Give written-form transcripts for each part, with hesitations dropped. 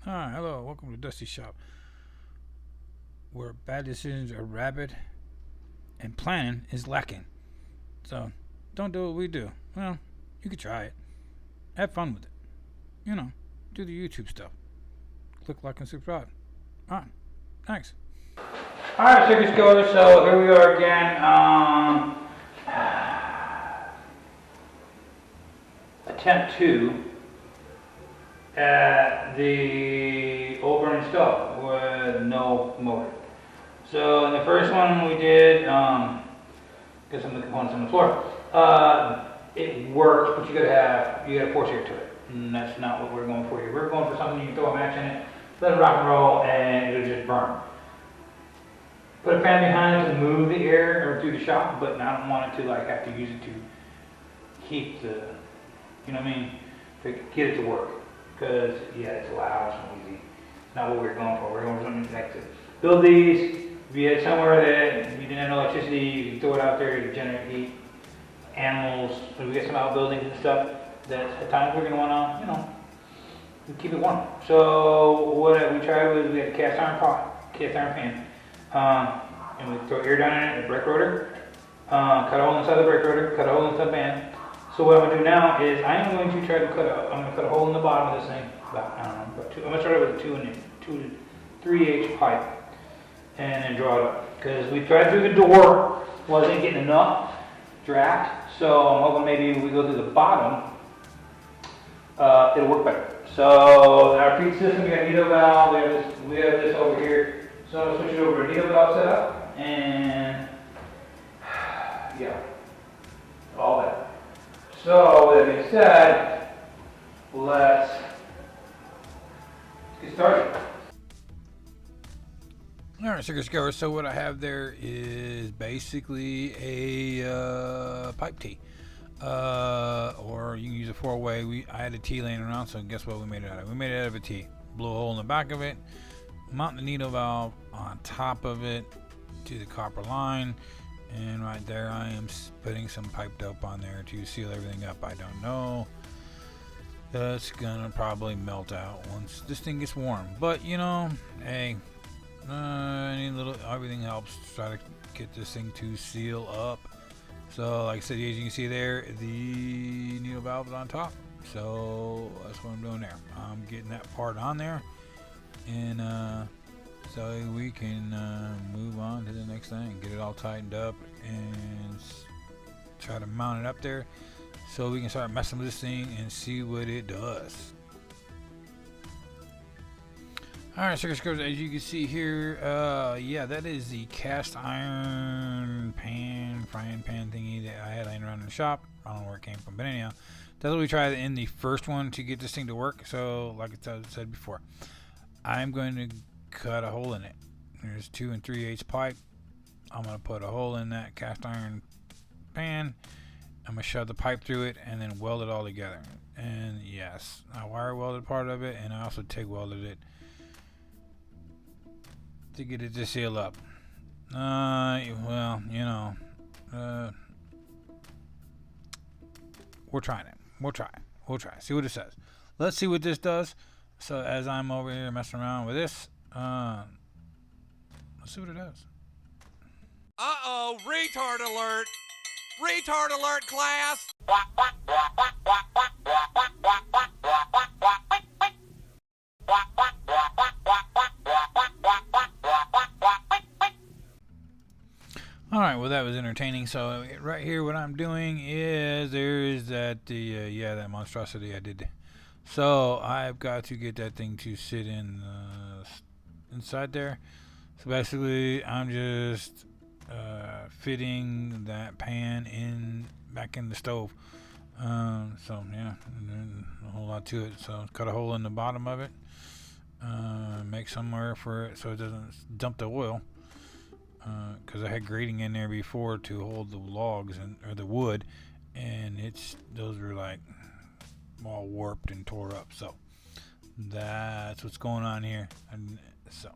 Hi, hello, welcome to Dusty Shop, where bad decisions are rabid and planning is lacking. So, don't do what we do. Well, you could try it. Have fun with it. You know, do the YouTube stuff. Click like and subscribe. Alright, thanks. Alright, circus goers, so here we are again. Attempt 2 at the overburning stove with no motor. So in the first one we did, get some of the components on the floor. It worked, but you gotta force air to it. And that's not what we're going for here. We're going for something you can throw a match in it, let it rock and roll, and it'll just burn. Put a fan behind it to move the air or through the shop, but I don't want it to like have to use it to keep the, you know what I mean, to get it to work. Because yeah, it's loud, it's noisy. It's not what we're going for. We're going for something like to build these. If you had somewhere that you didn't have electricity, you can throw it out there to generate heat. Animals, when we get some outbuildings and stuff, that at times we're going to want to, you know, keep it warm. So what we tried was we had a cast iron pot, cast iron pan, and we throw air down in it, a brake rotor, cut a hole inside the brake rotor, cut a hole inside the pan. So what I'm going to do now is I am going to try to cut a hole in the bottom of this thing, about, I don't know, about 2, I'm going to start with a 2 to 3/8 pipe, and then draw it up. Because we tried through the door, wasn't getting enough draft, so I'm hoping maybe we go through the bottom, it'll work better. So our feed system, we got a needle valve, we have this over here. So I'm going to switch it over to a needle valve setup, and yeah, all that. So with that being said, let's get started. Alright, circus goers, so what I have there is basically a pipe tee. Or you can use a 4-way. I had a T laying around, so guess what we made it out of? We made it out of a T. Blew a hole in the back of it, mount the needle valve on top of it to the copper line, and right there I am putting some pipe dope on there to seal everything up. I don't know. That's gonna probably melt out once this thing gets warm. But you know, hey, everything helps to try to get this thing to seal up. So like I said, as you can see there, the needle valve is on top. So that's what I'm doing there. I'm getting that part on there, and so we can move on to the next thing, get it all tightened up, and try to mount it up there so we can start messing with this thing and see what it does. Alright, circus goers, as you can see here, yeah, that is the cast iron frying pan thingy that I had laying around in the shop. I don't know where it came from, but anyhow, that's what we tried in the first one to get this thing to work. So, like I said before, I'm going to cut a hole in it. There's 2 3/8 pipe. I'm going to put a hole in that cast iron pan. I'm going to shove the pipe through it and then weld it all together. And yes, I wire welded part of it, and I also TIG welded it to get it to seal up. Well, you know, we're trying it. We'll try it. We'll try it. See what it says. Let's see what this does. So as I'm over here messing around with this, let's see what it does. Uh-oh, retard alert! Retard alert, class! Alright, well that was entertaining. So right here what I'm doing is there's that that monstrosity I did. So I've got to get that thing to sit in inside there. So basically I'm just fitting that pan back in the stove. So yeah, and a whole lot to it. So cut a hole in the bottom of it. Make somewhere for it so it doesn't dump the oil. Because I had grating in there before to hold the logs or the wood, and those were like all warped and tore up. So that's what's going on here. And so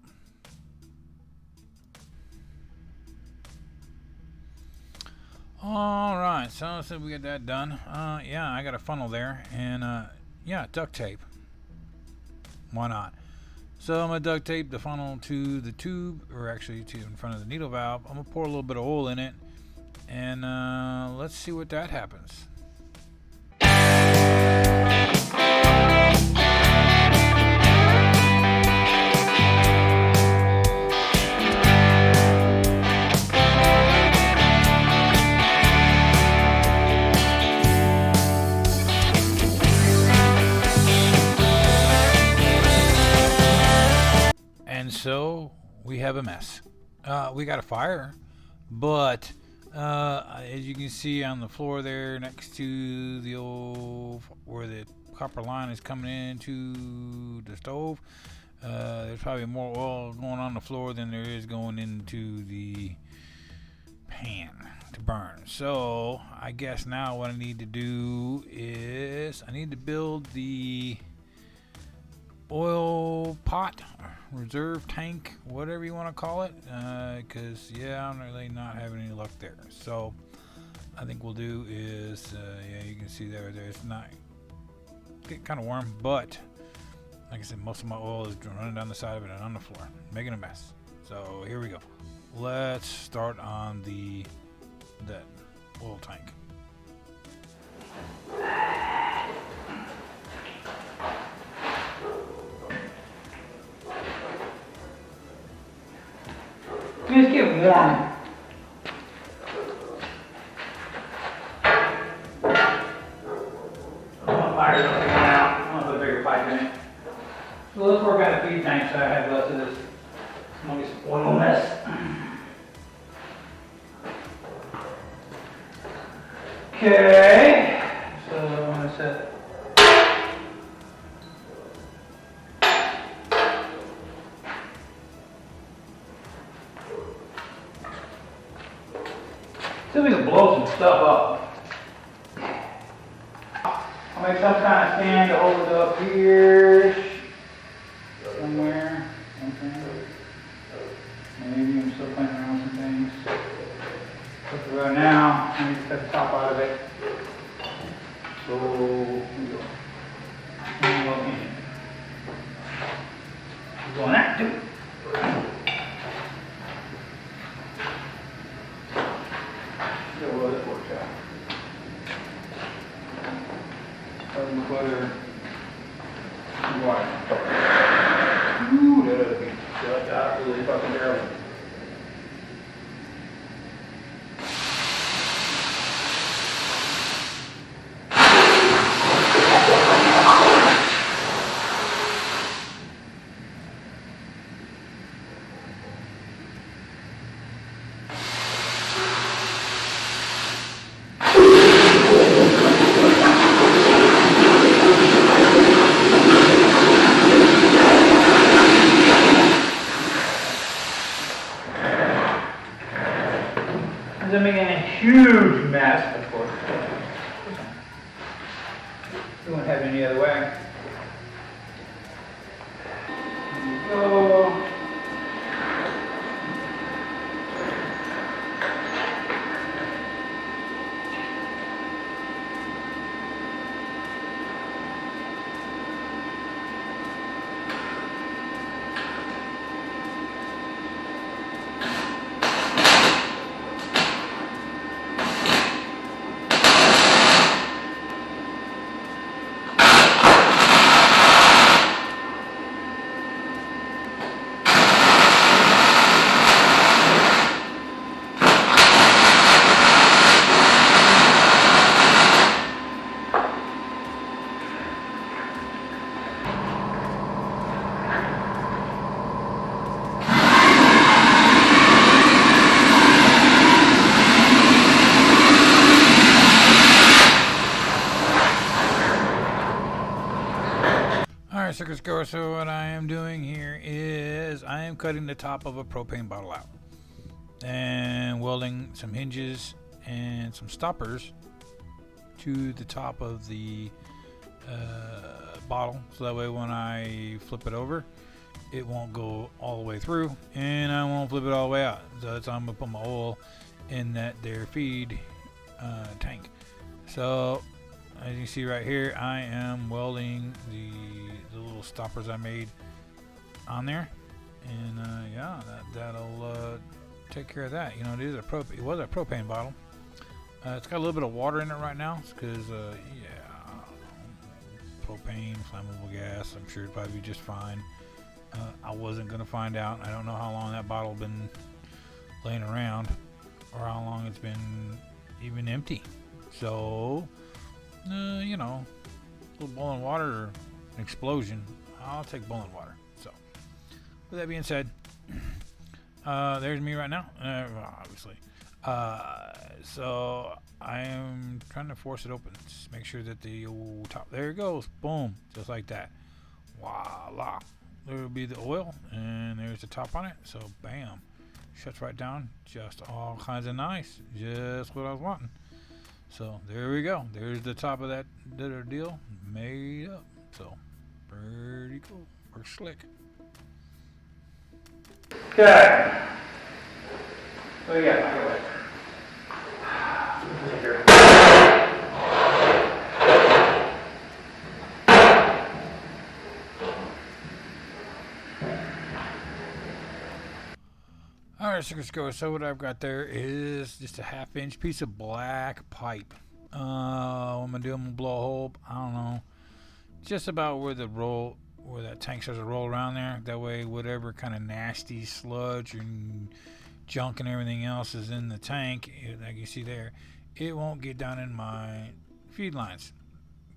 alright, so we get that done. Yeah, I got a funnel there, and yeah, duct tape. Why not? So I'm gonna duct tape the funnel to the tube, or actually to in front of the needle valve. I'm gonna pour a little bit of oil in it, and let's see what that happens. And so we have a mess. We got a fire, but as you can see on the floor there next to the old, where the copper line is coming into the stove, there's probably more oil going on the floor than there is going into the pan to burn. So I guess now what I need to do is I need to build the oil pot, reserve tank, whatever you want to call it, because I'm really not having any luck there. So I think we'll do is you can see there it's not getting kind of warm, but like I said, most of my oil is running down the side of it and on the floor, making a mess. So here we go. Let's start on that oil tank. Just get warm. Fire's not going out. I'm gonna put a bigger pipe in it. So let's work on the feed tank so I have less of this moist oil mess. Okay. So I'm gonna set. See if we can blow some stuff up. I'll make some kind of stand to hold it up here somewhere. Okay. Maybe I'm still playing around with some things. But right now, I need to cut the top out of it. So here we go. Go on that too. Butter, water. Ooh, that'll be just absolutely fucking terrible. They're making a huge mess, of course. We won't have it any other way. There we go. Alright, Circus Goer, so what I am doing here is I am cutting the top of a propane bottle out and welding some hinges and some stoppers to the top of the bottle, so that way when I flip it over it won't go all the way through and I won't flip it all the way out. So that's how I'm gonna put my oil in that there feed tank. So as you see right here, I am welding the little stoppers I made on there, and yeah, that'll take care of that. You know, it was a propane bottle. It's got a little bit of water in it right now because yeah, propane, flammable gas. I'm sure it'd probably be just fine. I wasn't gonna find out. I don't know how long that bottle been laying around or how long it's been even empty. So you know, a little boiling water or an explosion, I'll take boiling water. So with that being said, there's me right now, obviously. So I am trying to force it open. Just make sure that the old top, there it goes, boom, just like that. Voila, there will be the oil, and there's the top on it. So bam, shuts right down, just all kinds of nice, just what I was wanting. So there we go, there's the top of that deal made up. So pretty cool, works slick. Okay. What do you got? Alright, so let's go. So what I've got there is just a 1/2-inch piece of black pipe. What I'm gonna do, I'm gonna blow a hole, I don't know, just about where that tank starts to roll around there. That way whatever kind of nasty sludge and junk and everything else is in the tank, like you see there, it won't get down in my feed lines.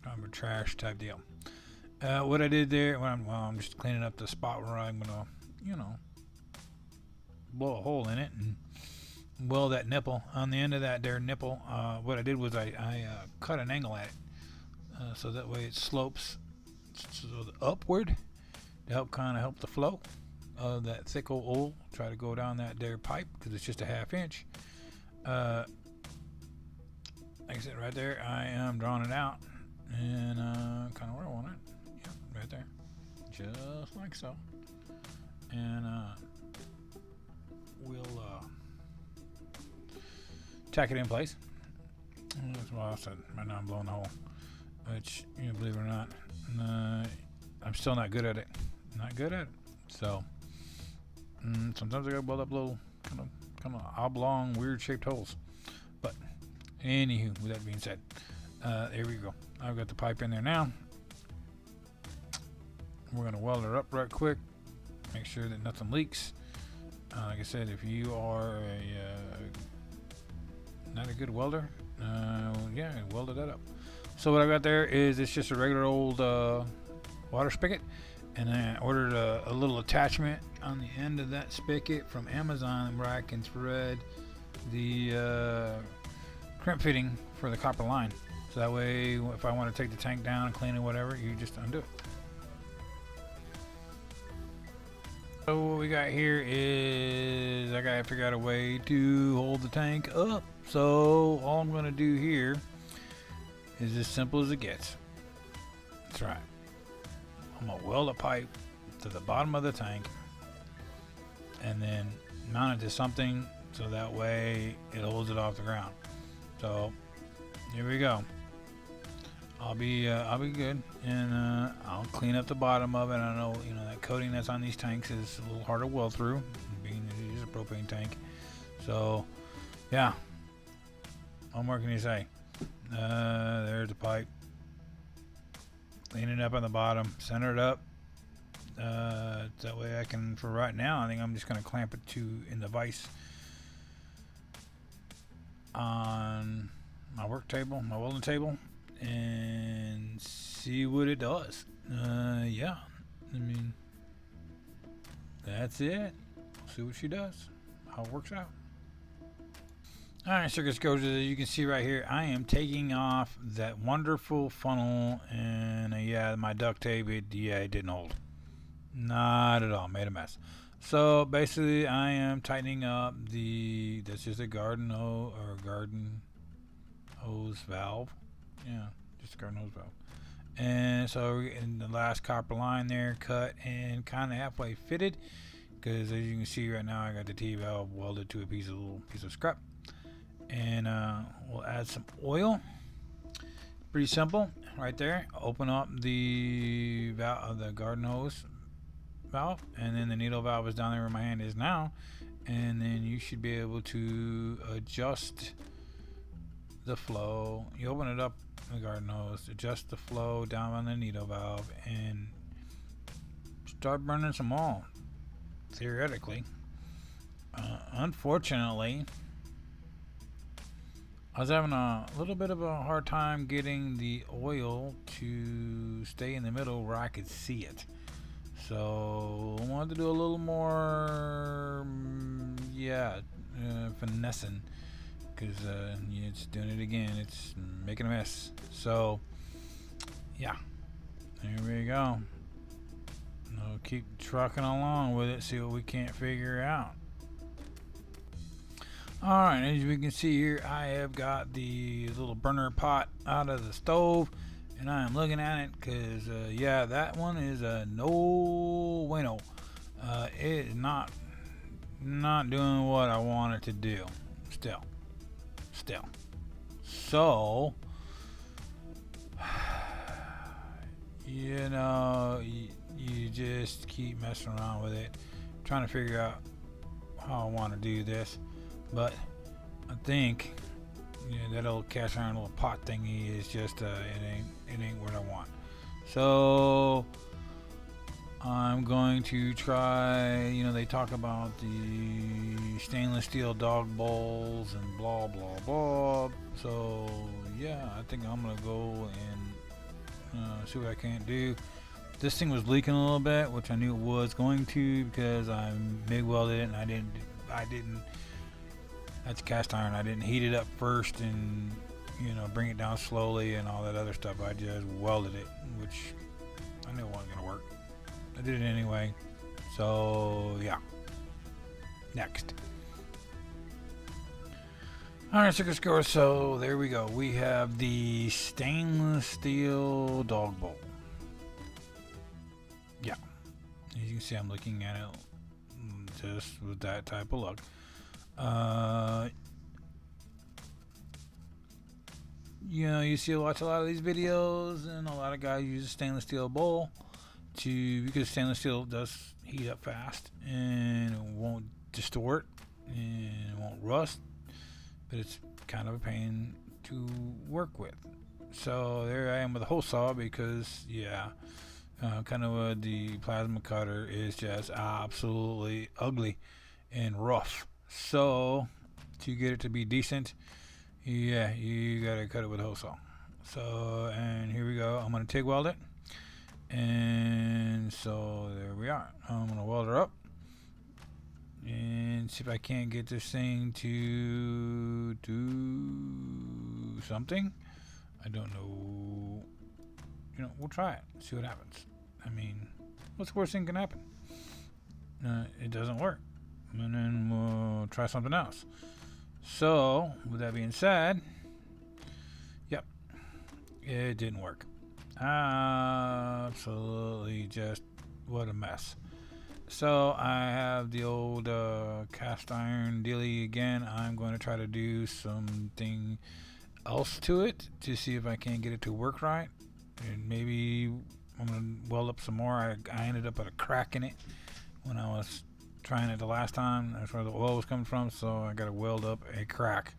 I'm a trash type deal. What I did there, I'm just cleaning up the spot where I'm gonna, you know, blow a hole in it and weld that nipple. On the end of that there nipple, what I did was I cut an angle at it, so that way it slopes upward to help the flow of that thick old oil try to go down that there pipe, because it's just a 1/2 inch. Like I said, right there I am drawing it out, and kind of where I want it. Yep, right there, just like so. And we'll tack it in place. And that's what I said. Right now I'm blowing the hole, which, you know, believe it or not, I'm still not good at it. Not good at it. So sometimes I gotta build up little kind of oblong, weird shaped holes. But anywho, with that being said, there we go. I've got the pipe in there now. We're gonna weld her up right quick. Make sure that nothing leaks. Like I said, if you are not a good welder, yeah, weld that up. So what I got there is, it's just a regular old water spigot, and I ordered a little attachment on the end of that spigot from Amazon where I can thread the crimp fitting for the copper line. So that way, if I want to take the tank down and clean it, whatever, you just undo it. So what we got here is, I gotta figure out a way to hold the tank up. So all I'm gonna do here is as simple as it gets. That's right. I'm gonna weld a pipe to the bottom of the tank and then mount it to something so that way it holds it off the ground. So here we go. I'll be good, and I'll clean up the bottom of it. I know, you know, that coating that's on these tanks is a little hard to weld through, being that it is a propane tank. So yeah, what more can you say? There's the pipe. Clean it up on the bottom, center it up. That way I can, for right now, I think I'm just gonna clamp it in the vise on my work table, my welding table, and see what it does. Yeah, I mean, that's it. See what she does, how it works out. Alright, circus goes. You can see right here, I am taking off that wonderful funnel, and yeah, my duct tape, it didn't hold. Not at all, made a mess. So basically, I am tightening up that's just a garden hose valve. Yeah, just a garden hose valve. And so in the last copper line there, cut and kind of halfway fitted, because as you can see right now, I got the T-valve welded to a little piece of scrap. And we'll add some oil. Pretty simple, right there. Open up the garden hose valve, and then the needle valve is down there where my hand is now, and then you should be able to adjust the flow. You open it up, the garden hose, adjust the flow down on the needle valve, and start burning some oil, theoretically. Unfortunately, I was having a little bit of a hard time getting the oil to stay in the middle where I could see it. So I wanted to do a little more, finessing, because it's doing it again. It's making a mess. So yeah, there we go. I'll keep trucking along with it, see what we can't figure out. Alright, as we can see here, I have got the little burner pot out of the stove, and I am looking at it because, that one is a no bueno. It is not doing what I want it to do. Still. So, you just keep messing around with it, trying to figure out how I want to do this. But I think that old cast iron little pot thingy is just it ain't what I want. So I'm going to try. They talk about the stainless steel dog bowls and blah blah blah. So yeah, I think I'm gonna go and see what I can do. This thing was leaking a little bit, which I knew it was going to because I MIG welded it and I didn't. That's cast iron. I didn't heat it up first and bring it down slowly and all that other stuff. I just welded it, which I knew it wasn't gonna work. I did it anyway. So yeah. Next. Alright, circuit score. So there we go. We have the stainless steel dog bowl. Yeah. As you can see, I'm looking at it just with that type of look. You see watch a lot of these videos, and a lot of guys use a stainless steel bowl because stainless steel does heat up fast and it won't distort and it won't rust, but it's kind of a pain to work with. So there I am with a hole saw because the plasma cutter is just absolutely ugly and rough. So to get it to be decent, you gotta cut it with a hose saw. So, and here we go. I'm gonna TIG weld it, and so there we are. I'm gonna weld her up and see if I can't get this thing to do something. I don't know. We'll try it. See what happens. I mean, what's the worst thing can happen? It doesn't work. And then we'll try something else. So, with that being said, yep, it didn't work. Absolutely just what a mess. So, I have the old cast iron dealie again. I'm going to try to do something else to it to see if I can get it to work right. And maybe I'm going to weld up some more. I ended up at a crack in it when I was trying it the last time. That's where the oil was coming from, so I got to weld up a crack.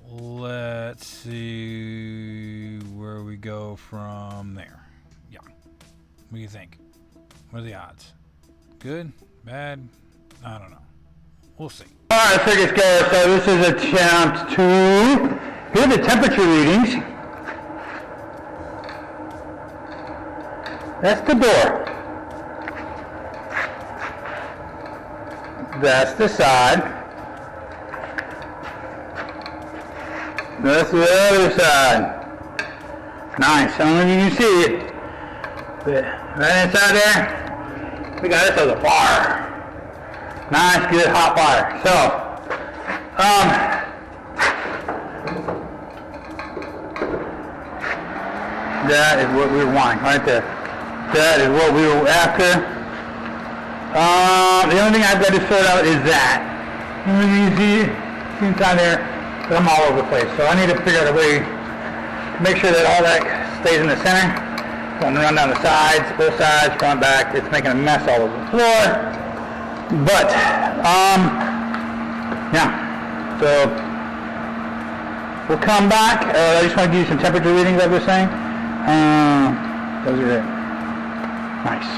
Let's see where we go from there. Yeah. What do you think? What are the odds? Good? Bad? I don't know. We'll see. Alright, circuit score. So this is attempt to hear the temperature readings. That's the door. That's the side. That's the other side. Nice. I don't know if you can see it. But right inside there, we got this as a fire. Nice, good hot fire. So, that is what we were wanting right there. That is what we were after. The only thing I've got to sort out is that. You see inside there, but I'm all over the place. So I need to figure out a way to make sure that all that stays in the center. Going to run down the sides, both sides, front, back. It's making a mess all over the floor. But, yeah. So, we'll come back. I just want to give you some temperature readings, like I was saying. Those are it. Nice.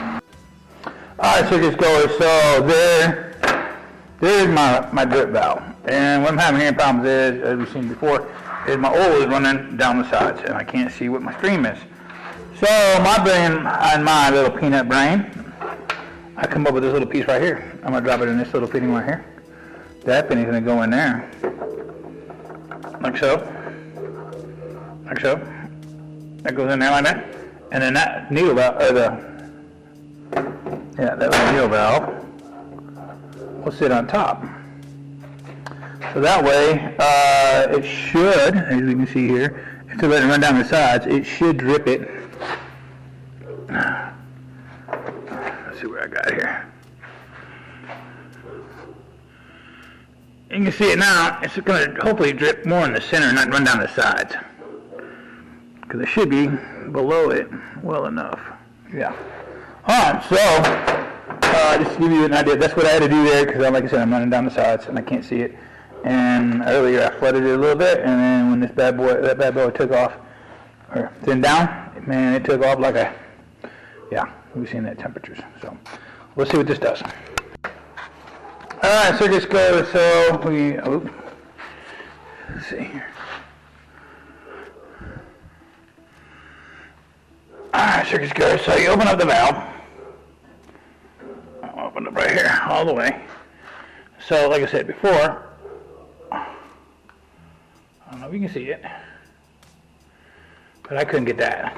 Alright, so just go. So, there's my drip valve. And what I'm having here problems is, as we've seen before, is my oil is running down the sides, and I can't see what my stream is. So, my brain, and my little peanut brain, I come up with this little piece right here. I'm going to drop it in this little fitting right here. That penny's going to go in there. Like so. Like so. That goes in there like that. And then that needle valve, or that little needle valve will sit on top. So that way, it should, as we can see here, if you let it run down the sides, it should drip it. Let's see where I got here. You can see it now. It's going to hopefully drip more in the center and not run down the sides. Because it should be below it well enough. Yeah. Alright, so, just to give you an idea, that's what I had to do there, because like I said, I'm running down the sides and I can't see it. And earlier I flooded it a little bit, and then when that bad boy took off, or thinned down, man, it took off like a, yeah, we've seen that temperatures. So, let's see what this does. Alright, so just go, so let's see here. Alright, so just go, so you open up the valve. I'll open it right here, all the way. So, like I said before, I don't know if you can see it, but I couldn't get that.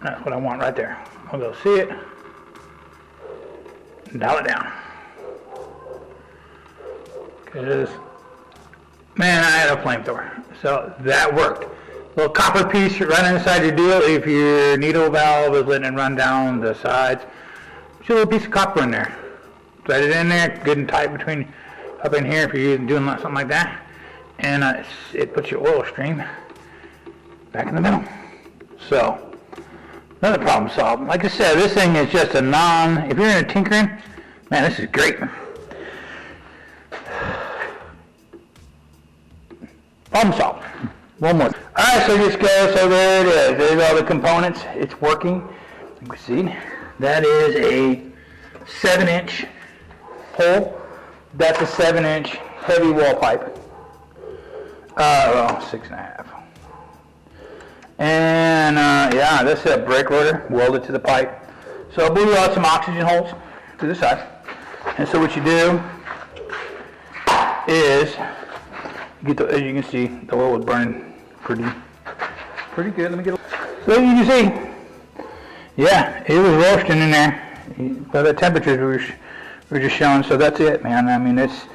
That's what I want right there. I'll go see it, and dial it down. Because, man, I had a flamethrower, so that worked. Little copper piece right inside your deal. If your needle valve is letting it run down the sides, just a little piece of copper in there. Thread it in there, good and tight between up in here if you're doing something like that, and it puts your oil stream back in the middle. So. Another problem solved. Like I said, this thing is just a if you're in a tinkering, man, this is great. Problem solved. One more. Alright, so just go, so there it is. There's all the components. It's working. You can see, that is a 7-inch hole. That's a 7-inch heavy wall pipe. Well, 6.5. And, yeah, this is a brake rotor welded to the pipe. So I blew out some oxygen holes to the side. And so what you do is, as you can see, the oil was burning pretty good. Let me get so you can see, yeah, it was roasting in there. By the temperatures we were just showing. So that's it, man. I mean, it's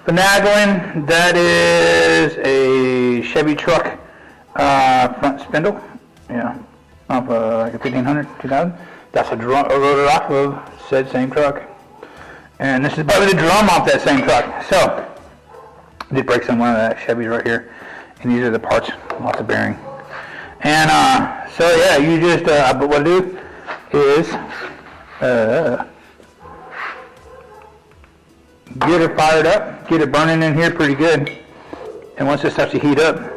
finagling. That is a Chevy truck. Front spindle, yeah, off like a 1500, 2000. That's a drum, I wrote it off of said same truck. And this is probably the drum off that same truck. So, I did break some one of that Chevys right here. And these are the parts, lots of bearing. And, so yeah, you just, but what I do is, get it fired up, get it burning in here pretty good. And once it starts to heat up,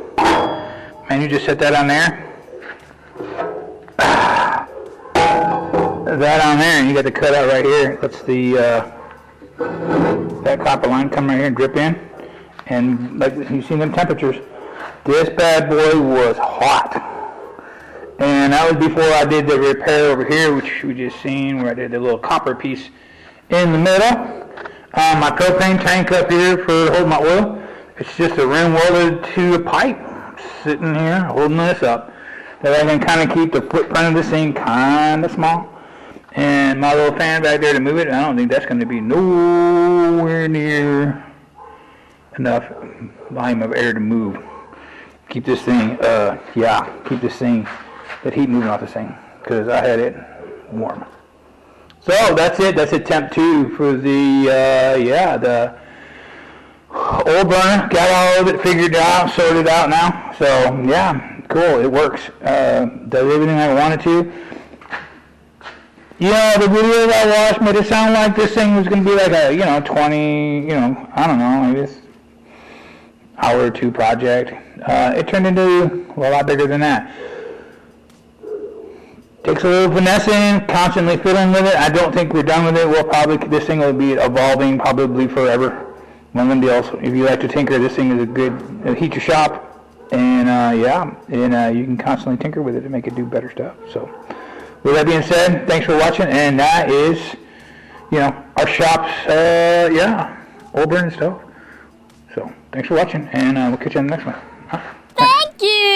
and you just set that on there. That on there, and you got the cutout right here. That's the that copper line come right here and drip in. And like you've seen them temperatures, this bad boy was hot. And that was before I did the repair over here, which we just seen, where I did the little copper piece in the middle. My propane tank up here for holding my oil. It's just a rim welded to a pipe. Sitting here holding this up, that I can kind of keep the footprint of this thing kind of small, and my little fan back there to move it. I don't think that's going to be nowhere near enough volume of air to move. Keep this thing, keep this thing, that heat moving off this thing, because I had it warm. So that's it. That's attempt 2 for the old burner, got all of it figured out, sorted out now. So yeah, cool, it works. Does everything I wanted to. You know, the video that I watched made it sound like this thing was going to be like a, 20, I don't know, maybe this hour or two project. It turned into a lot bigger than that. Takes a little finessing, constantly fiddling with it. I don't think we're done with it. This thing will be evolving probably forever. One of them deals. If you like to tinker, this thing is a good, heat your shop. And you can constantly tinker with it to make it do better stuff. So, with that being said, thanks for watching. And that is, our shop's, old burning stove. So, thanks for watching, and we'll catch you on the next one. Thank you!